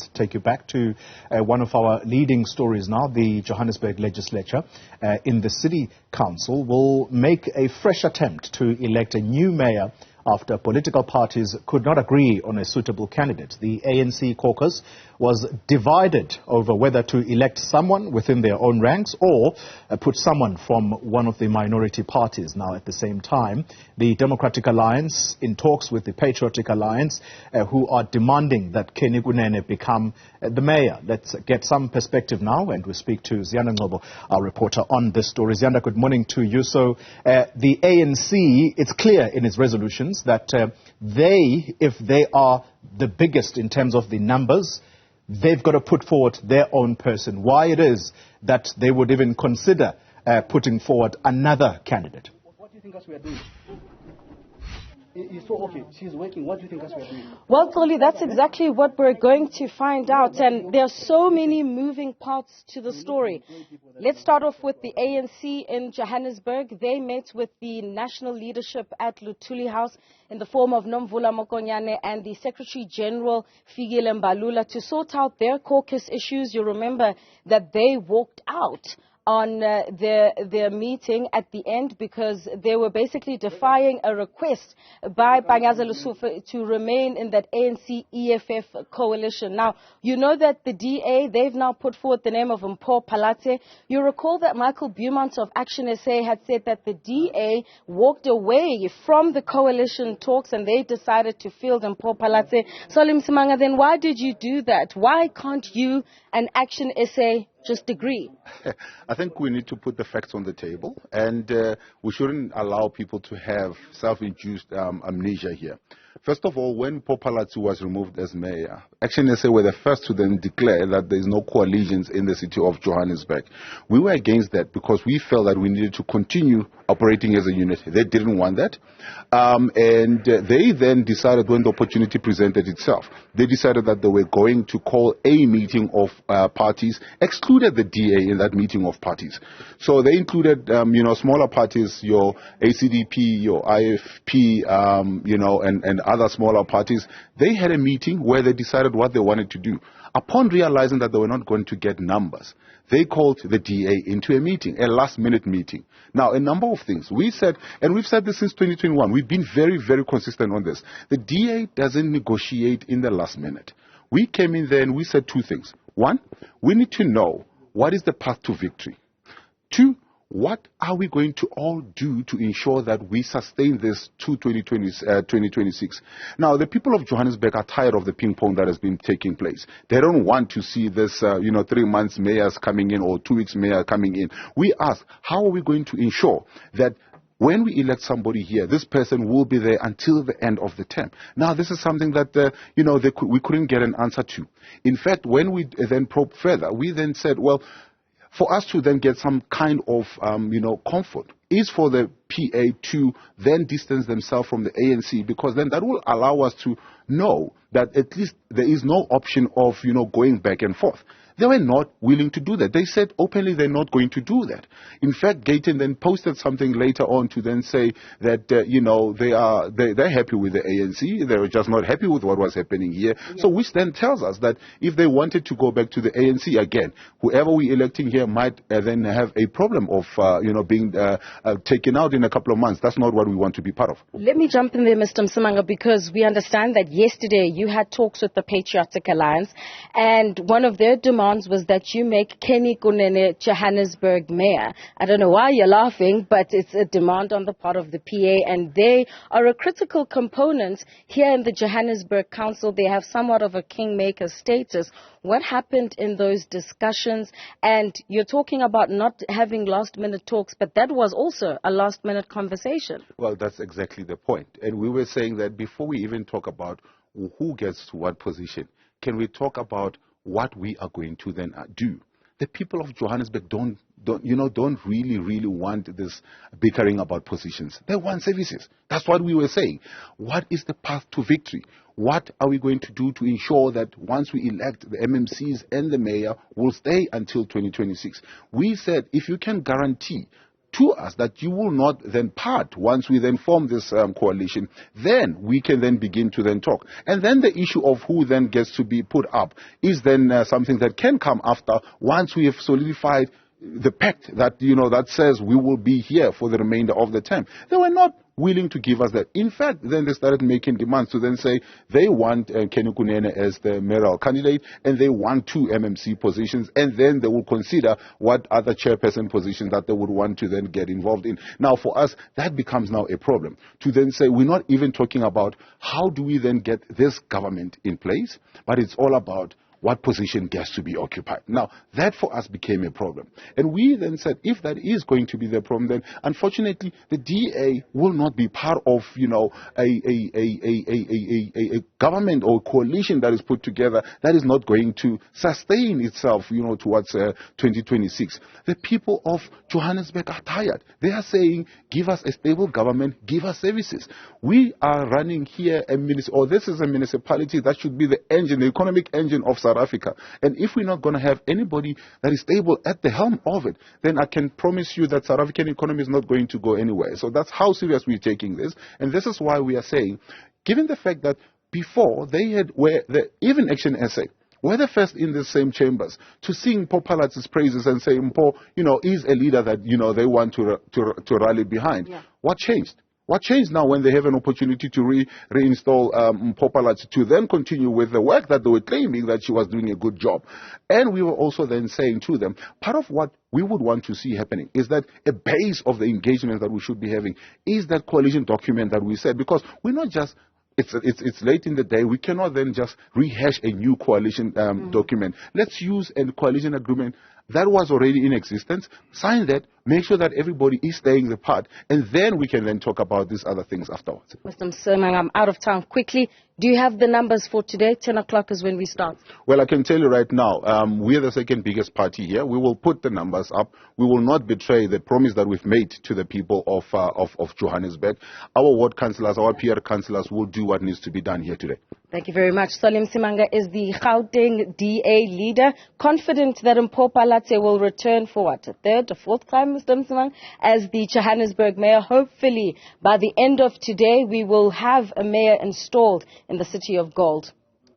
Let's take you back to one of our leading stories now. The Johannesburg legislature in the City Council will make a fresh attempt to elect a new mayor after political parties could not agree on a suitable candidate. The ANC caucus was divided over whether to elect someone within their own ranks or put someone from one of the minority parties. Now, at the same time, the Democratic Alliance, in talks with the Patriotic Alliance, who are demanding that Kenny Kunene become the mayor. Let's get some perspective now, and we speak to Ziyanda Ngcobo, our reporter on this story. Ziyanda, good morning to you. So, the ANC, it's clear in its resolutions that if they are the biggest in terms of the numbers, they've got to put forward their own person. Why it is that they would even consider putting forward another candidate? What do you think us we are doing? It's so okay. She's working. What do you think us we are doing? Well, Toli, that's exactly what we're going to find out. And there are so many moving parts to the story. Let's start off with the ANC in Johannesburg. They met with the national leadership at Luthuli House in the form of Nomvula Mokonyane and the Secretary General Fikile Mbalula to sort out their caucus issues. You remember that they walked out on their meeting at the end because they were basically defying a request by Panyaza Lesufa to remain in that ANC-EFF coalition. Now, you know that the DA, they've now put forward the name of Mpho Phalatse. You recall that Michael Beaumont of Action SA had said that the DA walked away from the coalition talks and they decided to field Mpho Phalatse. So, Msimanga, then why did you do that? Why can't you and Action SA just agree? I think we need to put the facts on the table, and we shouldn't allow people to have self-induced amnesia here. First of all, when Mpho Phalatse was removed as mayor, Action SA were the first to then declare that there is no coalitions in the city of Johannesburg. We were against that because we felt that we needed to continue operating as a unit. They didn't want that. And they then decided, when the opportunity presented itself, they decided that they were going to call a meeting of parties, excluded the DA in that meeting of parties. So they included, smaller parties, your ACDP, your IFP, and other smaller parties. They had a meeting where they decided what they wanted to do. Upon realizing that they were not going to get numbers, they called the DA into a meeting, a last-minute meeting. Now, a number of things. We said, and we've said this since 2021, we've been very, very consistent on this. The DA doesn't negotiate in the last minute. We came in there and we said two things. One, we need to know what is the path to victory. Two, what are we going to all do to ensure that we sustain this to 2026? Now, the people of Johannesburg are tired of the ping pong that has been taking place. They don't want to see this, 3 months mayors coming in or 2 weeks mayor coming in. We ask, how are we going to ensure that when we elect somebody here, this person will be there until the end of the term? Now, this is something that, we couldn't get an answer to. In fact, when we then probed further, we then said, well, for us to then get some kind of, comfort is for the PA to then distance themselves from the ANC, because then that will allow us to know that at least there is no option of, going back and forth. They were not willing to do that. They said openly they're not going to do that. In fact, Gauteng then posted something later on to then say that, they're happy with the ANC. They were just not happy with what was happening here. Yeah. So which then tells us that if they wanted to go back to the ANC again, whoever we're electing here might then have a problem of, being taken out in a couple of months. That's not what we want to be part of. Let me jump in there, Mr. Msimanga, because we understand that yesterday you had talks with the Patriotic Alliance, and one of their demands was that you make Kenny Kunene Johannesburg mayor. I don't know why you're laughing, but it's a demand on the part of the PA, and they are a critical component here in the Johannesburg Council. They have somewhat of a kingmaker status. What happened in those discussions? And you're talking about not having last-minute talks, but that was also a last-minute conversation. Well, that's exactly the point. And we were saying that before we even talk about who gets to what position, can we talk about what we are going to then do? The people of Johannesburg don't really want this bickering about positions. They want services. That's what we were saying. What is the path to victory? What are we going to do to ensure that once we elect the MMCs and the mayor will stay until 2026? We said if you can guarantee to us that you will not then part once we then form this coalition. Then we can then begin to then talk. And then the issue of who then gets to be put up is then something that can come after once we have solidified the pact that, that says we will be here for the remainder of the term. They were not willing to give us that. In fact, then they started making demands to then say they want Kenny Kunene as the mayoral candidate and they want 2 MMC positions, and then they will consider what other chairperson positions that they would want to then get involved in. Now, for us, that becomes now a problem to then say we're not even talking about how do we then get this government in place, but it's all about what position gets to be occupied. Now, that for us became a problem. And we then said, if that is going to be the problem, then unfortunately the DA will not be part of, a government or coalition that is put together that is not going to sustain itself, towards 2026. The people of Johannesburg are tired. They are saying, give us a stable government, give us services. We are running here this is a municipality that should be the engine, the economic engine of South Africa. And if we're not going to have anybody that is stable at the helm of it, then I can promise you that South African economy is not going to go anywhere. So that's how serious we're taking this. And this is why we are saying, given the fact that before even Action SA were the first in the same chambers to sing Papalat's praises and say Mpo, is a leader that, they want to rally behind. Yeah. What changed? What changed now when they have an opportunity to reinstall Papalat to then continue with the work that they were claiming that she was doing a good job? And we were also then saying to them, part of what we would want to see happening is that a base of the engagement that we should be having is that coalition document that we said, because we're not just it's late in the day. We cannot then just rehash a new coalition document. Let's use a coalition agreement that was already in existence, sign that, make sure that everybody is staying the part, and then we can then talk about these other things afterwards. Mr. Msimanga, I'm out of time. Quickly, do you have the numbers for today? 10 o'clock is when we start. Well, I can tell you right now, we are the second biggest party here. We will put the numbers up. We will not betray the promise that we've made to the people of Johannesburg. Our ward councillors, our PR councillors will do what needs to be done here today. Thank you very much. Msimanga is the Gauteng DA leader, confident that Mpho Phalatse will return for what, a third or fourth time, Mr. Msimanga, as the Johannesburg mayor. Hopefully, by the end of today, we will have a mayor installed in the city of gold.